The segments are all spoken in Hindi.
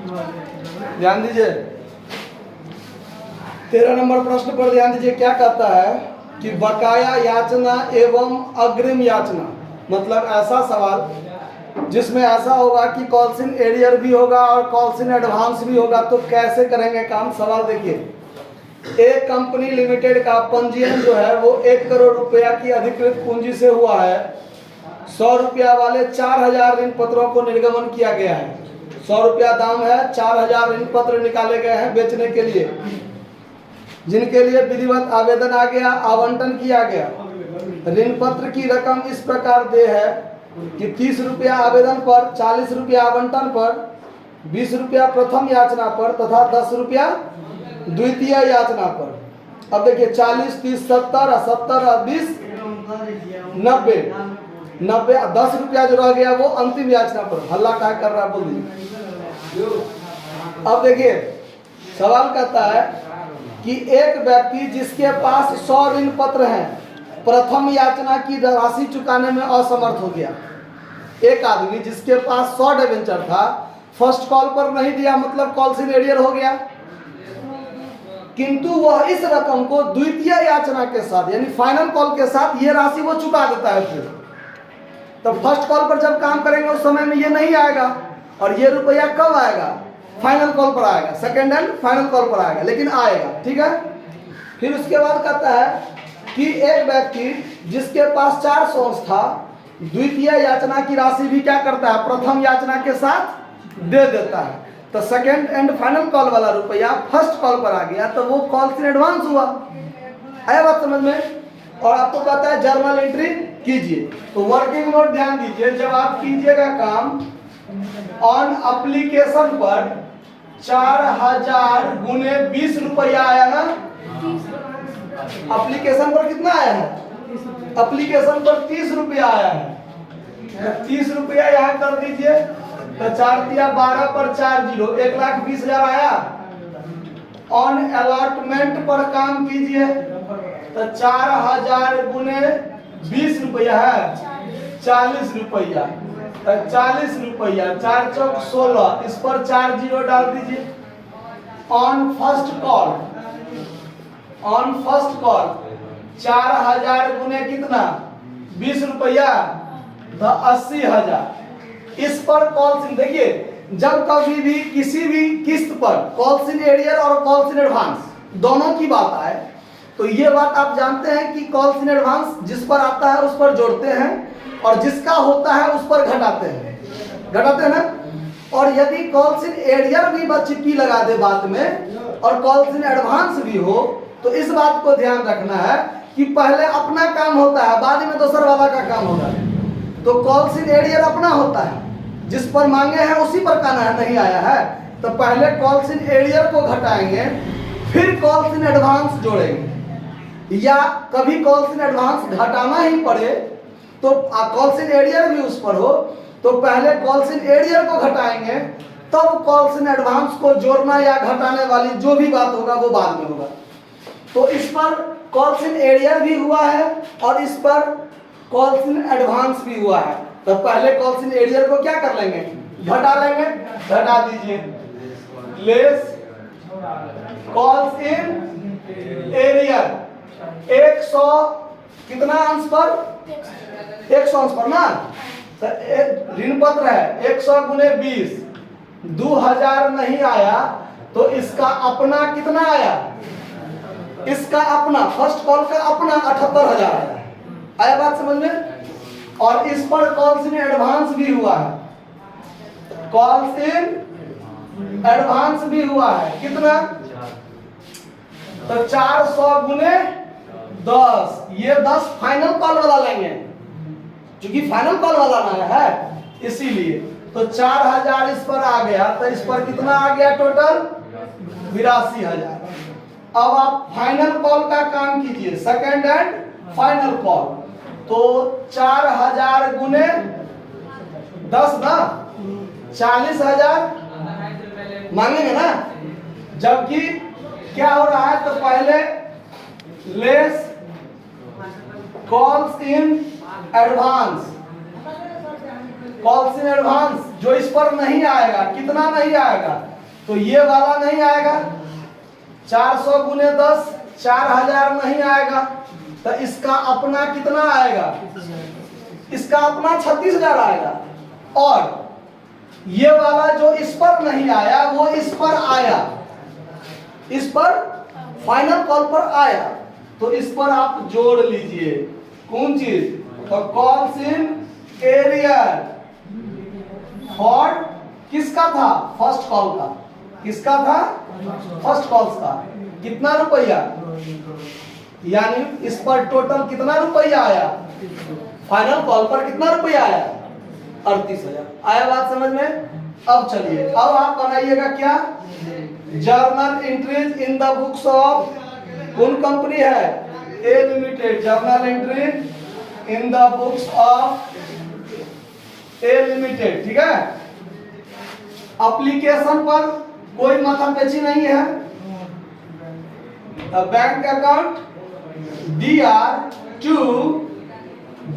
ध्यान दीजिए 13 नंबर प्रश्न पर ध्यान दीजिए। क्या कहता है कि बकाया याचना एवं अग्रिम याचना, मतलब ऐसा सवाल जिसमें ऐसा होगा कि कॉल्स इन एरियर भी होगा और कॉल्स इन एडवांस भी होगा, तो कैसे करेंगे काम। सवाल देखिए, एक कंपनी लिमिटेड का पंजीयन जो है वो 1 करोड़ रुपया की अधिकृत पूंजी से हुआ है। 100 रुपया वाले 4000 ऋण पत्रों को निर्गमन किया गया है। 100 रुपया दाम है, 4000 ऋण पत्र निकाले गए हैं बेचने के लिए, जिनके लिए विधिवत आवेदन आ गया, आवंटन किया गया। ऋण पत्र की रकम इस प्रकार दे है कि 30 रुपया आवेदन पर, 40 रुपया आवंटन पर, 20 रुपया प्रथम याचना पर तथा 10 रुपया द्वितीय याचना पर। अब देखिए 40, 30, 70, 70, 20, 90, 10 रुपया जो रह गया वो अंतिम याचना पर। हल्ला क्या कर रहा है बोल दीजिए। अब देखिए सवाल कहता है कि एक व्यक्ति जिसके पास 100 ऋण पत्र हैं, प्रथम याचना की राशि चुकाने में असमर्थ हो गया। एक आदमी जिसके पास 100 डिबेंचर था, फर्स्ट कॉल पर नहीं दिया, मतलब कॉल इन एरियर हो गया, किंतु वह इस रकम को द्वितीय याचना के साथ यानी फाइनल कॉल के साथ ये राशि वो चुका देता है। फिर तो फर्स्ट कॉल पर जब काम करेंगे उस समय में ये नहीं आएगा, और ये रुपया कब आएगा, फाइनल कॉल पर आएगा, सेकेंड एंड फाइनल कॉल पर आएगा, लेकिन आएगा। ठीक है। फिर उसके बाद कहता है कि एक व्यक्ति जिसके पास 400 था, द्वितीय याचना की राशि भी क्या करता है, प्रथम याचना के साथ दे देता है। तो सेकेंड एंड फाइनल कॉल वाला रुपया फर्स्ट कॉल पर आ गया, तो वो कॉल इन एडवांस हुआ। आया बात समझ में। और आपको कहता है जर्नल एंट्री कीजिए। तो वर्किंग नोट ध्यान दीजिए, जब आप कीजिएगा काम ऑन एप्लीकेशन पर 4000 गुने 20 रुपया आया ना। एप्लीकेशन पर कितना आया है, एप्लीकेशन पर 30 रुपया आया है। 30 रुपया यहाँ कर दीजिए, तो 4 तिया 12 पर 4 जीरो, 1,20,000 आया। ऑन अलॉटमेंट पर काम कीजिए, तो 4000 गुने 20 रुपया है, 40 रुपया, 40 रुपया, 4 चौक 16, इस पर 4 जीरो डाल दीजिए। On first call, on first call 4000 गुने कितना, 20 रुपया, तो 80,000। इस पर कॉल इन, देखिए जब कभी भी किसी भी किस्त पर कॉल इन एरियर और कॉल इन एडवांस दोनों की बात आए, तो ये बात आप जानते हैं कि कॉल इन एडवांस जिस पर आता है उस पर जोड़ते हैं, और जिसका होता है उस पर घटाते हैं ना। और यदि कॉल इन एरियर भी बच्ची लगा दे बाद में और कॉल इन एडवांस भी हो, तो इस बात को ध्यान रखना है कि पहले अपना काम होता है, बाद में दूसर वाला का काम होता है। तो कॉल इन एरियर अपना होता है, जिस पर मांगे हैं उसी पर कहना है नहीं आया है, तो पहले कॉल इन एरियर को घटाएंगे, फिर कॉल इन एडवांस जोड़ेंगे। या कभी कॉल इन एडवांस घटाना ही पड़े तो कॉल इन एरियर भी उस पर हो, तो पहले कॉल इन एरियर को घटाएंगे, तब कॉल इन एडवांस को जोड़ना या घटाने वाली जो भी बात होगा वो बाद में होगा। तो इस पर कॉल इन एरियर भी हुआ है और इस पर कॉल इन एडवांस भी हुआ है। तो पहले कॉल इन एरियर को क्या कर लेंगे, घटा लेंगे, घटा दीजिए। लेस कॉल इन एरियर 100 कितना अंश पर, 100 अंश पर ना। तो ऋण पत्र है 100 गुने 20, 2000 नहीं आया, तो इसका अपना कितना आया, इसका अपना फर्स्ट कॉल का अपना 78,000 आया। आया बात समझ में। और इस पर कॉल इन एडवांस भी हुआ है, कॉल इन एडवांस भी हुआ है कितना, तो 400 गुने 10, ये 10 फाइनल कॉल वाला लेंगे, क्योंकि फाइनल कॉल वाला ना है इसीलिए। तो 4000 इस पर आ गया, तो इस पर कितना आ गया टोटल, 82,000। अब आप फाइनल कॉल का काम कीजिए, सेकेंड एंड फाइनल कॉल। तो 4000 गुने 10 ना, 40,000 मांगेंगे ना। जबकि क्या हो रहा है, तो पहले less calls in advance, calls in advance जो इस पर नहीं आएगा, कितना नहीं आएगा, तो ये वाला नहीं आएगा। 400 गुने 10 4000 नहीं आएगा। तो इसका अपना कितना आएगा? इसका अपना 36,000 आएगा। और ये वाला जो इस पर नहीं आया वो इस पर आया, इस पर फाइनल कॉल पर आया, तो इस पर आप जोड़ लीजिए। कौन चीज? तो कॉल्स इन एरियर फॉर किसका था? फर्स्ट कॉल का। किसका था? फर्स्ट कॉल्स का। कितना रुपया? यानी इस पर टोटल कितना रुपया आया? फाइनल कॉल पर कितना रुपया आया? 38,000। आया बात समझ में? अब चलिए, अब आप बनाइएगा क्या? Journal entries in the books of, कौन कंपनी है? A limited. Journal entry in the books of A limited. ठीक है। एप्लीकेशन पर कोई माथापेची नहीं है। Bank account DR to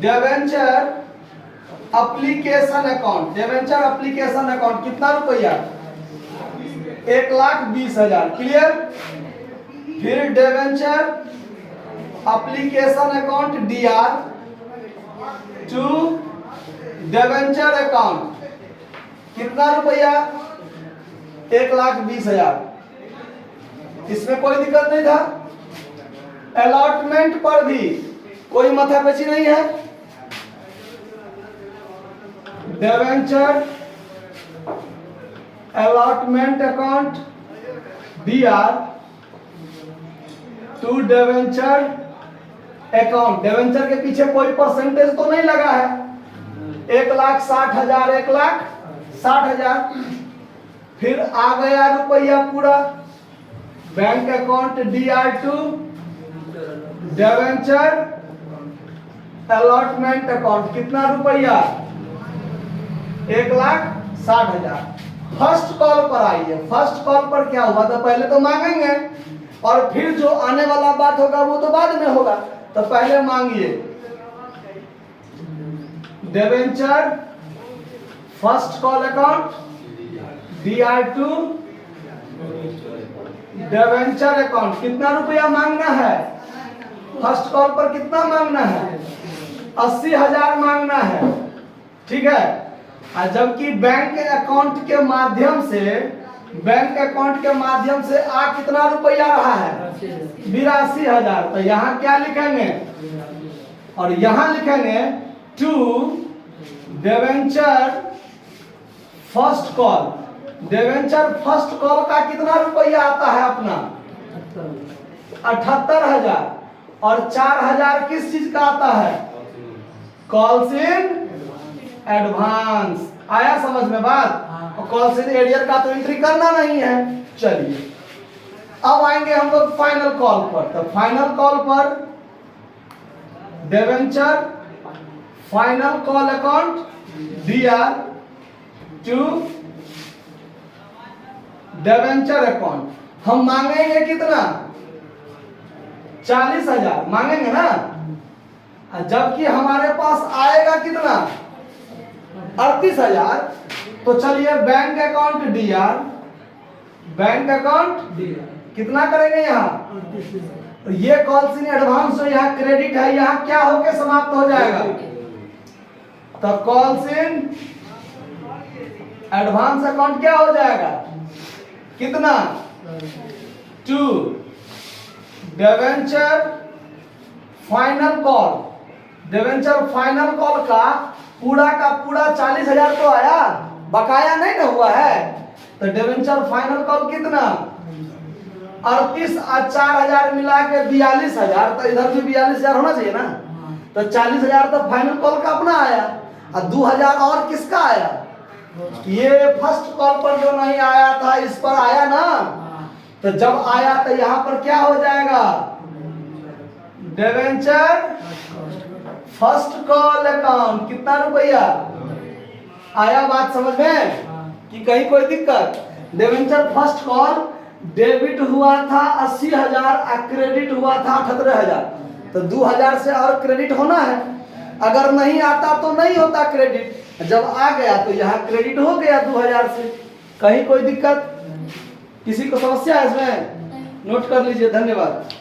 debenture application account. Debenture application account कितना रुपया? 1,20,000। क्लियर? फिर debenture application account DR to debenture account कितना रुपया? 1,20,000। इसमें कोई दिक्कत नहीं था। अलॉटमेंट पर भी कोई माथापेची नहीं है। Debenture allotment account DR to debenture account. Debenture के पीछे कोई परसेंटेज तो नहीं लगा है। 1,60,000 1,60,000। फिर आ गया रुपया पूरा। Bank account DR to debenture allotment account कितना रुपया? 1,60,000। फर्स्ट कॉल पर आइए। फर्स्ट कॉल पर क्या हुआ? तो पहले तो मांगेंगे और फिर जो आने वाला बात होगा वो तो बाद में होगा। तो पहले मांगिए debenture first call account DR to debenture account कितना रुपया मांगना है? फर्स्ट कॉल पर कितना मांगना है? 80,000 मांगना है। ठीक है। जबकि बैंक अकाउंट के माध्यम से आ कितना रुपया रहा है? 82,000। तो यहाँ क्या लिखेंगे? और यहाँ लिखेंगे to debenture first call. Debenture first call का कितना रुपया आता है अपना? 78,000। और 4,000 किस चीज का आता है? Calls in advance. आया समझ में बात? और कॉल्स इन एरियर का तो एंट्री करना नहीं है। चलिए अब आएंगे हम लोग फाइनल कॉल पर। तो फाइनल कॉल पर debenture final call account DR to debenture account हम मांगेंगे कितना? 40,000 मांगेंगे ना। जबकि हमारे पास आएगा कितना? 38,000। तो चलिए bank account DR, bank account कितना करेंगे यहाँ? ये कॉल्स इन एडवांस जो यहाँ क्रेडिट है, यहाँ क्या होके समाप्त हो जाएगा? तो कॉल्स इन एडवांस अकाउंट क्या हो जाएगा? कितना? To debenture final call. Debenture final call का पूरा 40,000 तो आया, बकाया नहीं ना हुआ है। तो डिबेंचर फाइनल कॉल कितना? 38 और 4,000 मिला के 42,000। तो इधर भी 42,000 होना चाहिए ना। तो 40,000 तो फाइनल कॉल का अपना आया और 2,000 और किसका आया? ये फर्स्ट कॉल पर जो नहीं आया था इस पर आया ना। तो जब आया तो यहाँ पर क्या हो जाएगा? डिबेंचर फर्स्ट कॉल अकाउंट कितना रुपया आया? बात समझ में कि कहीं कोई दिक्कत? डिबेंचर फर्स्ट कॉल डेबिट हुआ था 80,000 और क्रेडिट हुआ था 78,000। तो 2,000 से और क्रेडिट होना है। अगर नहीं आता तो नहीं होता क्रेडिट। जब आ गया तो यहाँ क्रेडिट हो गया 2,000 से। कहीं कोई दिक्कत? किसी को समस्या है इसमें? नोट कर लीजिए। धन्यवाद।